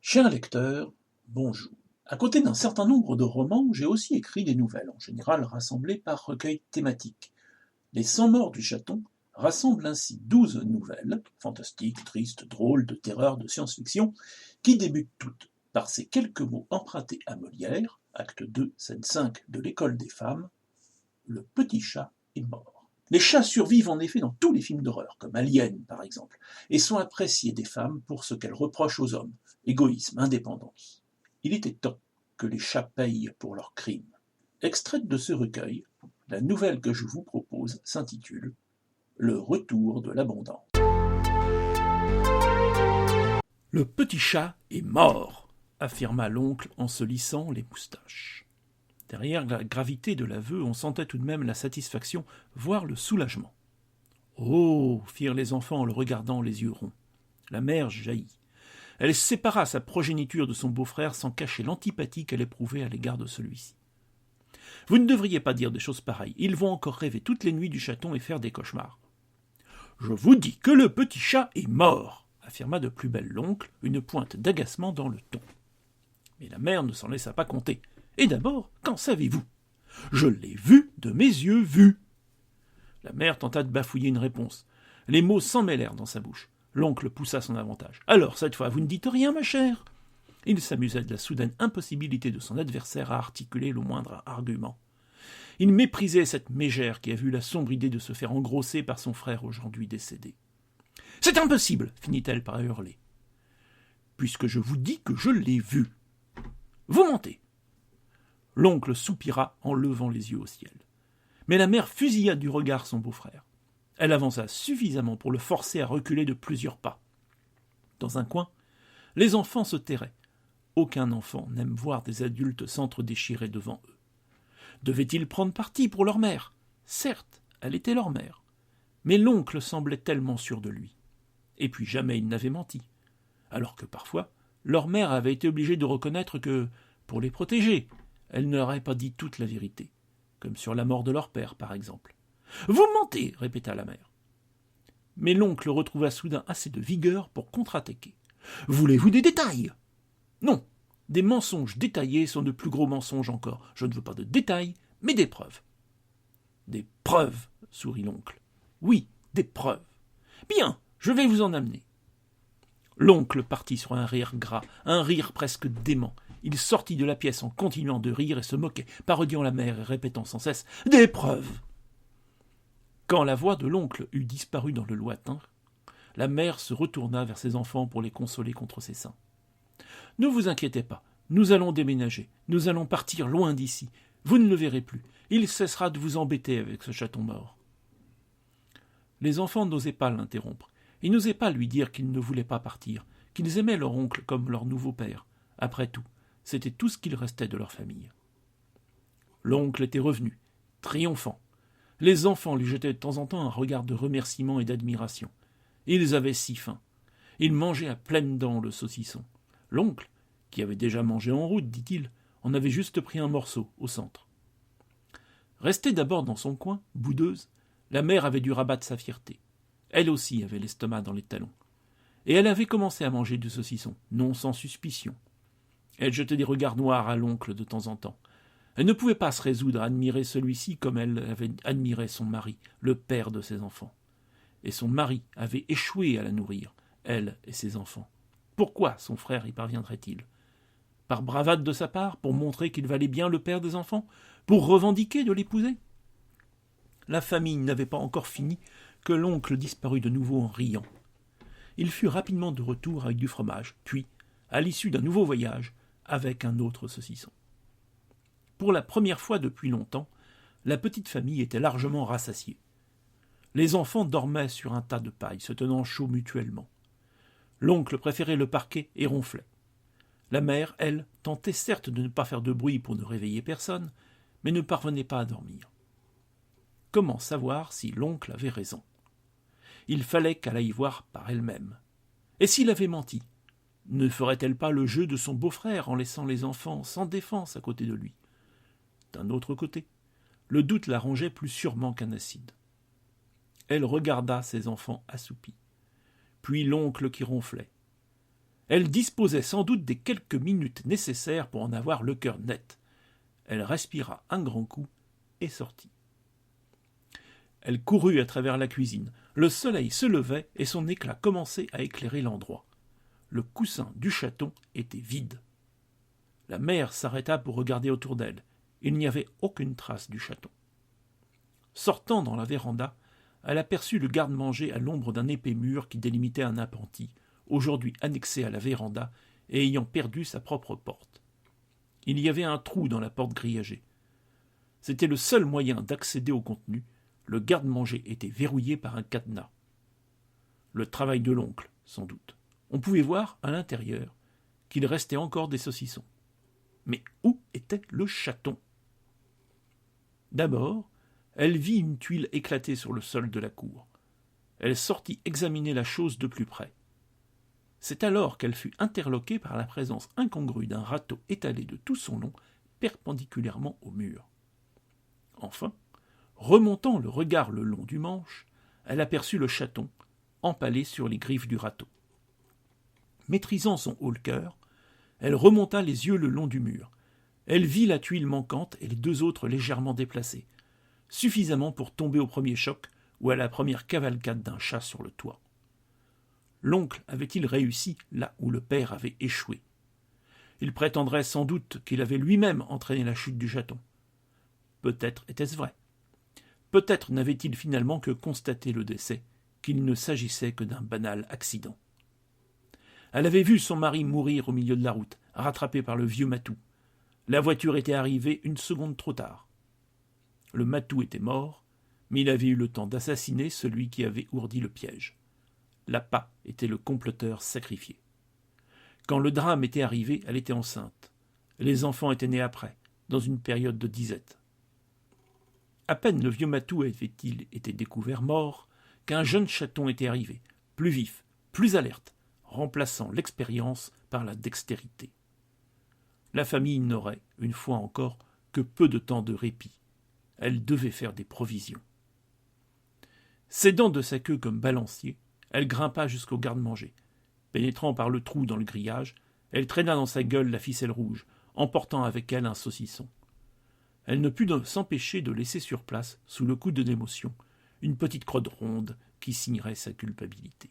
Cher lecteur, bonjour. À côté d'un certain nombre de romans, j'ai aussi écrit des nouvelles, en général rassemblées par recueil thématique. Les 100 morts du chaton rassemblent ainsi 12 nouvelles, fantastiques, tristes, drôles, de terreur, de science-fiction, qui débutent toutes par ces quelques mots empruntés à Molière, acte 2, scène 5 de l'École des femmes: le petit chat est mort. Les chats survivent en effet dans tous les films d'horreur, comme Alien par exemple, et sont appréciés des femmes pour ce qu'elles reprochent aux hommes: égoïsme, indépendance. Il était temps que les chats payent pour leurs crimes. Extraite de ce recueil, la nouvelle que je vous propose s'intitule Le retour de l'abondance. Le petit chat est mort, affirma l'oncle en se lissant les moustaches. Derrière la gravité de l'aveu, on sentait tout de même la satisfaction, voire le soulagement. « Oh » firent les enfants en le regardant les yeux ronds. La mère jaillit. Elle sépara sa progéniture de son beau-frère sans cacher l'antipathie qu'elle éprouvait à l'égard de celui-ci. « Vous ne devriez pas dire des choses pareilles. Ils vont encore rêver toutes les nuits du chaton et faire des cauchemars. »« Je vous dis que le petit chat est mort !» affirma de plus belle l'oncle, une pointe d'agacement dans le ton. Mais la mère ne s'en laissa pas compter. « Et d'abord, qu'en savez-vous ? Je l'ai vu de mes yeux vus !» La mère tenta de bafouiller une réponse. Les mots s'en mêlèrent dans sa bouche. L'oncle poussa son avantage. « Alors, cette fois, vous ne dites rien, ma chère ?» Il s'amusait de la soudaine impossibilité de son adversaire à articuler le moindre argument. Il méprisait cette mégère qui a vu la sombre idée de se faire engrosser par son frère aujourd'hui décédé. « C'est impossible !» finit-elle par hurler. « Puisque je vous dis que je l'ai vu. Vous mentez !» L'oncle soupira en levant les yeux au ciel. Mais la mère fusilla du regard son beau-frère. Elle avança suffisamment pour le forcer à reculer de plusieurs pas. Dans un coin, les enfants se tairaient. Aucun enfant n'aime voir des adultes s'entre-déchirer devant eux. Devaient-ils prendre parti pour leur mère ? Certes, elle était leur mère. Mais l'oncle semblait tellement sûr de lui. Et puis jamais il n'avait menti. Alors que parfois, leur mère avait été obligée de reconnaître que, pour les protéger, elle ne leur avait pas dit toute la vérité, comme sur la mort de leur père, par exemple. « Vous mentez !» répéta la mère. Mais l'oncle retrouva soudain assez de vigueur pour contre-attaquer. « Voulez-vous des détails ? » ?»« Non, des mensonges détaillés sont de plus gros mensonges encore. Je ne veux pas de détails, mais des preuves. »« Des preuves !» sourit l'oncle. « Oui, des preuves. Bien, je vais vous en amener. » L'oncle partit sur un rire gras, un rire presque dément. Il sortit de la pièce en continuant de rire et se moquait, parodiant la mère et répétant sans cesse « Des preuves !» Quand la voix de l'oncle eut disparu dans le lointain, la mère se retourna vers ses enfants pour les consoler contre ses seins. « Ne vous inquiétez pas, nous allons déménager, nous allons partir loin d'ici. Vous ne le verrez plus, il cessera de vous embêter avec ce chaton mort. » Les enfants n'osaient pas l'interrompre. Ils n'osaient pas lui dire qu'ils ne voulaient pas partir, qu'ils aimaient leur oncle comme leur nouveau père. Après tout, c'était tout ce qu'il restait de leur famille. L'oncle était revenu, triomphant. Les enfants lui jetaient de temps en temps un regard de remerciement et d'admiration. Ils avaient si faim. Ils mangeaient à pleines dents le saucisson. L'oncle, qui avait déjà mangé en route, dit-il, en avait juste pris un morceau au centre. Restée d'abord dans son coin, boudeuse, la mère avait dû rabattre sa fierté. Elle aussi avait l'estomac dans les talons. Et elle avait commencé à manger du saucisson, non sans suspicion. Elle jetait des regards noirs à l'oncle de temps en temps. Elle ne pouvait pas se résoudre à admirer celui-ci comme elle avait admiré son mari, le père de ses enfants. Et son mari avait échoué à la nourrir, elle et ses enfants. Pourquoi son frère y parviendrait-il ? Par bravade de sa part, pour montrer qu'il valait bien le père des enfants, pour revendiquer de l'épouser ? La famille n'avait pas encore fini que l'oncle disparut de nouveau en riant. Il fut rapidement de retour avec du fromage, puis, à l'issue d'un nouveau voyage, avec un autre saucisson. Pour la première fois depuis longtemps, la petite famille était largement rassasiée. Les enfants dormaient sur un tas de paille, se tenant chaud mutuellement. L'oncle préférait le parquet et ronflait. La mère, elle, tentait certes de ne pas faire de bruit pour ne réveiller personne, mais ne parvenait pas à dormir. Comment savoir si l'oncle avait raison ? Il fallait qu'elle aille voir par elle-même. Et s'il avait menti ? Ne ferait-elle pas le jeu de son beau-frère en laissant les enfants sans défense à côté de lui ? D'un autre côté, le doute la rongeait plus sûrement qu'un acide. Elle regarda ses enfants assoupis, puis l'oncle qui ronflait. Elle disposait sans doute des quelques minutes nécessaires pour en avoir le cœur net. Elle respira un grand coup et sortit. Elle courut à travers la cuisine. Le soleil se levait et son éclat commençait à éclairer l'endroit. Le coussin du chaton était vide. La mère s'arrêta pour regarder autour d'elle. Il n'y avait aucune trace du chaton. Sortant dans la véranda, elle aperçut le garde-manger à l'ombre d'un épais mur qui délimitait un appentis, aujourd'hui annexé à la véranda et ayant perdu sa propre porte. Il y avait un trou dans la porte grillagée. C'était le seul moyen d'accéder au contenu. Le garde-manger était verrouillé par un cadenas. Le travail de l'oncle, sans doute. On pouvait voir, à l'intérieur, qu'il restait encore des saucissons. Mais où était le chaton ? D'abord, elle vit une tuile éclater sur le sol de la cour. Elle sortit examiner la chose de plus près. C'est alors qu'elle fut interloquée par la présence incongrue d'un râteau étalé de tout son long, perpendiculairement au mur. Enfin, remontant le regard le long du manche, elle aperçut le chaton, empalé sur les griffes du râteau. Maîtrisant son haut-le-cœur, elle remonta les yeux le long du mur. Elle vit la tuile manquante et les deux autres légèrement déplacées, suffisamment pour tomber au premier choc ou à la première cavalcade d'un chat sur le toit. L'oncle avait-il réussi là où le père avait échoué ? Il prétendrait sans doute qu'il avait lui-même entraîné la chute du chaton. Peut-être était-ce vrai. Peut-être n'avait-il finalement que constaté le décès, qu'il ne s'agissait que d'un banal accident. Elle avait vu son mari mourir au milieu de la route, rattrapé par le vieux matou. La voiture était arrivée une seconde trop tard. Le matou était mort, mais il avait eu le temps d'assassiner celui qui avait ourdi le piège. L'appât était le comploteur sacrifié. Quand le drame était arrivé, elle était enceinte. Les enfants étaient nés après, dans une période de disette. À peine le vieux matou avait-il été découvert mort qu'un jeune chaton était arrivé, plus vif, plus alerte, remplaçant l'expérience par la dextérité. La famille n'aurait, une fois encore, que peu de temps de répit. Elle devait faire des provisions. S'aidant de sa queue comme balancier, elle grimpa jusqu'au garde-manger. Pénétrant par le trou dans le grillage, elle traîna dans sa gueule la ficelle rouge, emportant avec elle un saucisson. Elle ne put s'empêcher de laisser sur place, sous le coup de l'émotion, une petite crotte ronde qui signerait sa culpabilité.